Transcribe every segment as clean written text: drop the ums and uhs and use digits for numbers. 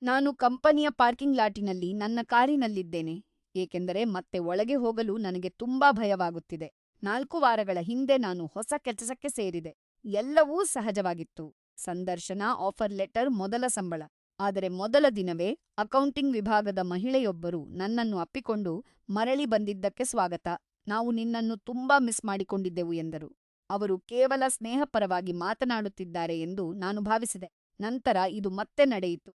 ನಾನು ಕಂಪನಿಯ ಪಾರ್ಕಿಂಗ್ ಲಾಟಿನಲ್ಲಿ ನನ್ನ ಕಾರಿನಲ್ಲಿದ್ದೇನೆ, ಏಕೆಂದರೆ ಮತ್ತೆ ಒಳಗೆ ಹೋಗಲು ನನಗೆ ತುಂಬಾ ಭಯವಾಗುತ್ತಿದೆ. 4 ವಾರಗಳ ಹಿಂದೆ ನಾನು ಹೊಸ ಕೆಲಸಕ್ಕೆ ಸೇರಿದೆ. ಎಲ್ಲವೂ ಸಹಜವಾಗಿತ್ತು. ಸಂದರ್ಶನ, ಆಫರ್ ಲೆಟರ್, ಮೊದಲ ಸಂಬಳ. ಆದರೆ ಮೊದಲ ದಿನವೇ ಅಕೌಂಟಿಂಗ್ ವಿಭಾಗದ ಮಹಿಳೆಯೊಬ್ಬರು ನನ್ನನ್ನು ಅಪ್ಪಿಕೊಂಡು "ಮರಳಿ ಬಂದಿದ್ದಕ್ಕೆ ಸ್ವಾಗತ. ನಾವು ನಿನ್ನನ್ನು ತುಂಬಾ ಮಿಸ್ ಮಾಡಿಕೊಂಡಿದ್ದೆವು" ಎಂದರು. ಅವರು ಕೇವಲ ಸ್ನೇಹಪರವಾಗಿ ಮಾತನಾಡುತ್ತಿದ್ದಾರೆ ಎಂದು ನಾನು ಭಾವಿಸಿದೆ. ನಂತರ ಇದು ಮತ್ತೆ ನಡೆಯಿತು.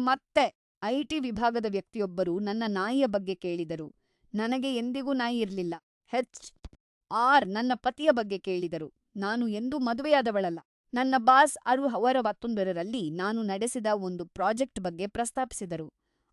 ಮತ್ತೆ ಐ.ಟಿ. ವಿಭಾಗದ ವ್ಯಕ್ತಿಯೊಬ್ಬರು ನನ್ನ ನಾಯಿಯ ಬಗ್ಗೆ ಕೇಳಿದರು. ನನಗೆ ಎಂದಿಗೂ ನಾಯಿ ಇರ್ಲಿಲ್ಲ. ಹೆಚ್.ಆರ್. ನನ್ನ ಪತಿಯ ಬಗ್ಗೆ ಕೇಳಿದರು. ನಾನು ಎಂದೂ ಮದುವೆಯಾದವಳಲ್ಲ. ನನ್ನ ಬಾಸ್ ಅವರ 21ರಲ್ಲಿ ನಾನು ನಡೆಸಿದ ಒಂದು ಪ್ರಾಜೆಕ್ಟ್ ಬಗ್ಗೆ ಪ್ರಸ್ತಾಪಿಸಿದರು.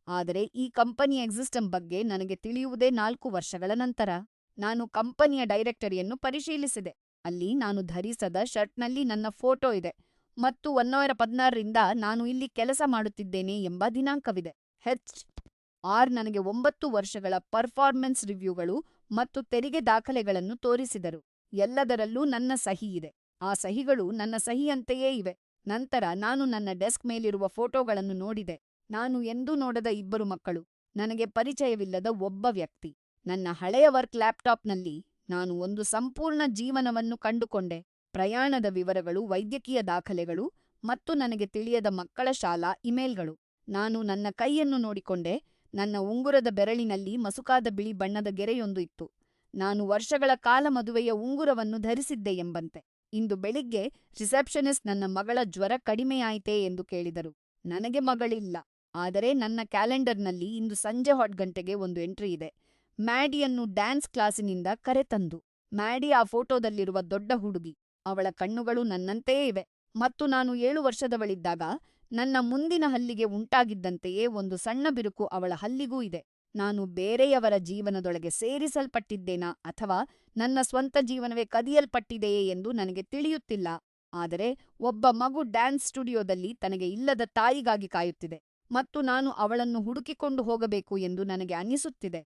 ಆದರೆ ಈ ಕಂಪನಿಯ ಎಕ್ಸಿಸ್ಟಂ ಬಗ್ಗೆ ನನಗೆ ತಿಳಿಯುವುದೇ 4 ವರ್ಷಗಳ ನಂತರ. ನಾನು ಕಂಪನಿಯ ಡೈರೆಕ್ಟರಿಯನ್ನು ಪರಿಶೀಲಿಸಿದೆ. ಅಲ್ಲಿ ನಾನು ಧರಿಸದ ಶರ್ಟ್‌ನಲ್ಲಿ ನನ್ನ ಫೋಟೋ ಇದೆ ಮತ್ತು 2016ರಿಂದ ನಾನು ಇಲ್ಲಿ ಕೆಲಸ ಮಾಡುತ್ತಿದ್ದೇನೆ ಎಂಬ ದಿನಾಂಕವಿದೆ. ಹೆಚ್.ಆರ್. ನನಗೆ 9 ವರ್ಷಗಳ ಪರ್ಫಾರ್ಮೆನ್ಸ್ ರಿವ್ಯೂಗಳು ಮತ್ತು ತೆರಿಗೆ ದಾಖಲೆಗಳನ್ನು ತೋರಿಸಿದರು. ಎಲ್ಲದರಲ್ಲೂ ನನ್ನ ಸಹಿ ಇದೆ. ಆ ಸಹಿಗಳು ನನ್ನ ಸಹಿಯಂತೆಯೇ ಇವೆ. ನಂತರ ನಾನು ನನ್ನ ಡೆಸ್ಕ್ ಮೇಲಿರುವ ಫೋಟೋಗಳನ್ನು ನೋಡಿದೆ. ನಾನು ಎಂದೂ ನೋಡದ 2 ಮಕ್ಕಳು, ನನಗೆ ಪರಿಚಯವಿಲ್ಲದ ಒಬ್ಬ ವ್ಯಕ್ತಿ. ನನ್ನ ಹಳೆಯ ವರ್ಕ್ ಲ್ಯಾಪ್‌ಟಾಪ್‌ನಲ್ಲಿ ನಾನು ಒಂದು ಸಂಪೂರ್ಣ ಜೀವನವನ್ನು ಕಂಡುಕೊಂಡೆ. ಪ್ರಯಾಣದ ವಿವರಗಳು, ವೈದ್ಯಕೀಯ ದಾಖಲೆಗಳು ಮತ್ತು ನನಗೆ ತಿಳಿಯದ ಮಕ್ಕಳ ಶಾಲಾ ಇಮೇಲ್‌ಗಳು. ನಾನು ನನ್ನ ಕೈಯನ್ನು ನೋಡಿಕೊಂಡೆ. ನನ್ನ ಉಂಗುರದ ಬೆರಳಿನಲ್ಲಿ ಮಸುಕಾದ ಬಿಳಿ ಬಣ್ಣದ ಗೆರೆಯೊಂದು ಇತ್ತು. ನಾನು ವರ್ಷಗಳ ಕಾಲ ಮದುವೆಯ ಉಂಗುರವನ್ನು ಧರಿಸಿದ್ದೆ ಎಂಬಂತೆ. ಇಂದು ಬೆಳಿಗ್ಗೆ ರಿಸೆಪ್ಷನಿಸ್ಟ್ ನನ್ನ ಮಗಳ ಜ್ವರ ಕಡಿಮೆಯಾಯಿತೇ ಎಂದು ಕೇಳಿದರು. ನನಗೆ ಮಗಳಿಲ್ಲ, ಆದರೆ ನನ್ನ ಕ್ಯಾಲೆಂಡರ್‌ನಲ್ಲಿ ಇಂದು ಸಂಜೆ ಗಂಟೆಗೆ ಒಂದು ಎಂಟ್ರಿ ಇದೆ. ಮ್ಯಾಡಿಯನ್ನು ಡ್ಯಾನ್ಸ್ ಕ್ಲಾಸಿನಿಂದ ಕರೆತಂದು. ಮ್ಯಾಡಿ ಆ ಫೋಟೋದಲ್ಲಿರುವ ದೊಡ್ಡ ಹುಡುಗಿ. ಅವಳ ಕಣ್ಣುಗಳು ನನ್ನಂತೆಯೇ ಇವೆ ಮತ್ತು ನಾನು 7 ವರ್ಷದವಳಿದ್ದಾಗ ನನ್ನ ಮುಂದಿನ ಹಲ್ಲಿಗೆ ಉಂಟಾಗಿದ್ದಂತೆಯೇ ಒಂದು ಸಣ್ಣ ಬಿರುಕು ಅವಳ ಹಲ್ಲಿಗೂ ಇದೆ. ನಾನು ಬೇರೆಯವರ ಜೀವನದೊಳಗೆ ಸೇರಿಸಲ್ಪಟ್ಟಿದ್ದೇನಾ ಅಥವಾ ನನ್ನ ಸ್ವಂತ ಜೀವನವೇ ಕದಿಯಲ್ಪಟ್ಟಿದೆಯೇ ಎಂದು ನನಗೆ ತಿಳಿಯುತ್ತಿಲ್ಲ. ಆದರೆ ಒಬ್ಬ ಮಗು ಡ್ಯಾನ್ಸ್ ಸ್ಟುಡಿಯೋದಲ್ಲಿ ತನಗೆ ಇಲ್ಲದ ತಾಯಿಗಾಗಿ ಕಾಯುತ್ತಿದೆ ಮತ್ತು ನಾನು ಅವಳನ್ನು ಹುಡುಕಿಕೊಂಡು ಹೋಗಬೇಕು ಎಂದು ನನಗೆ ಅನಿಸುತ್ತಿದೆ.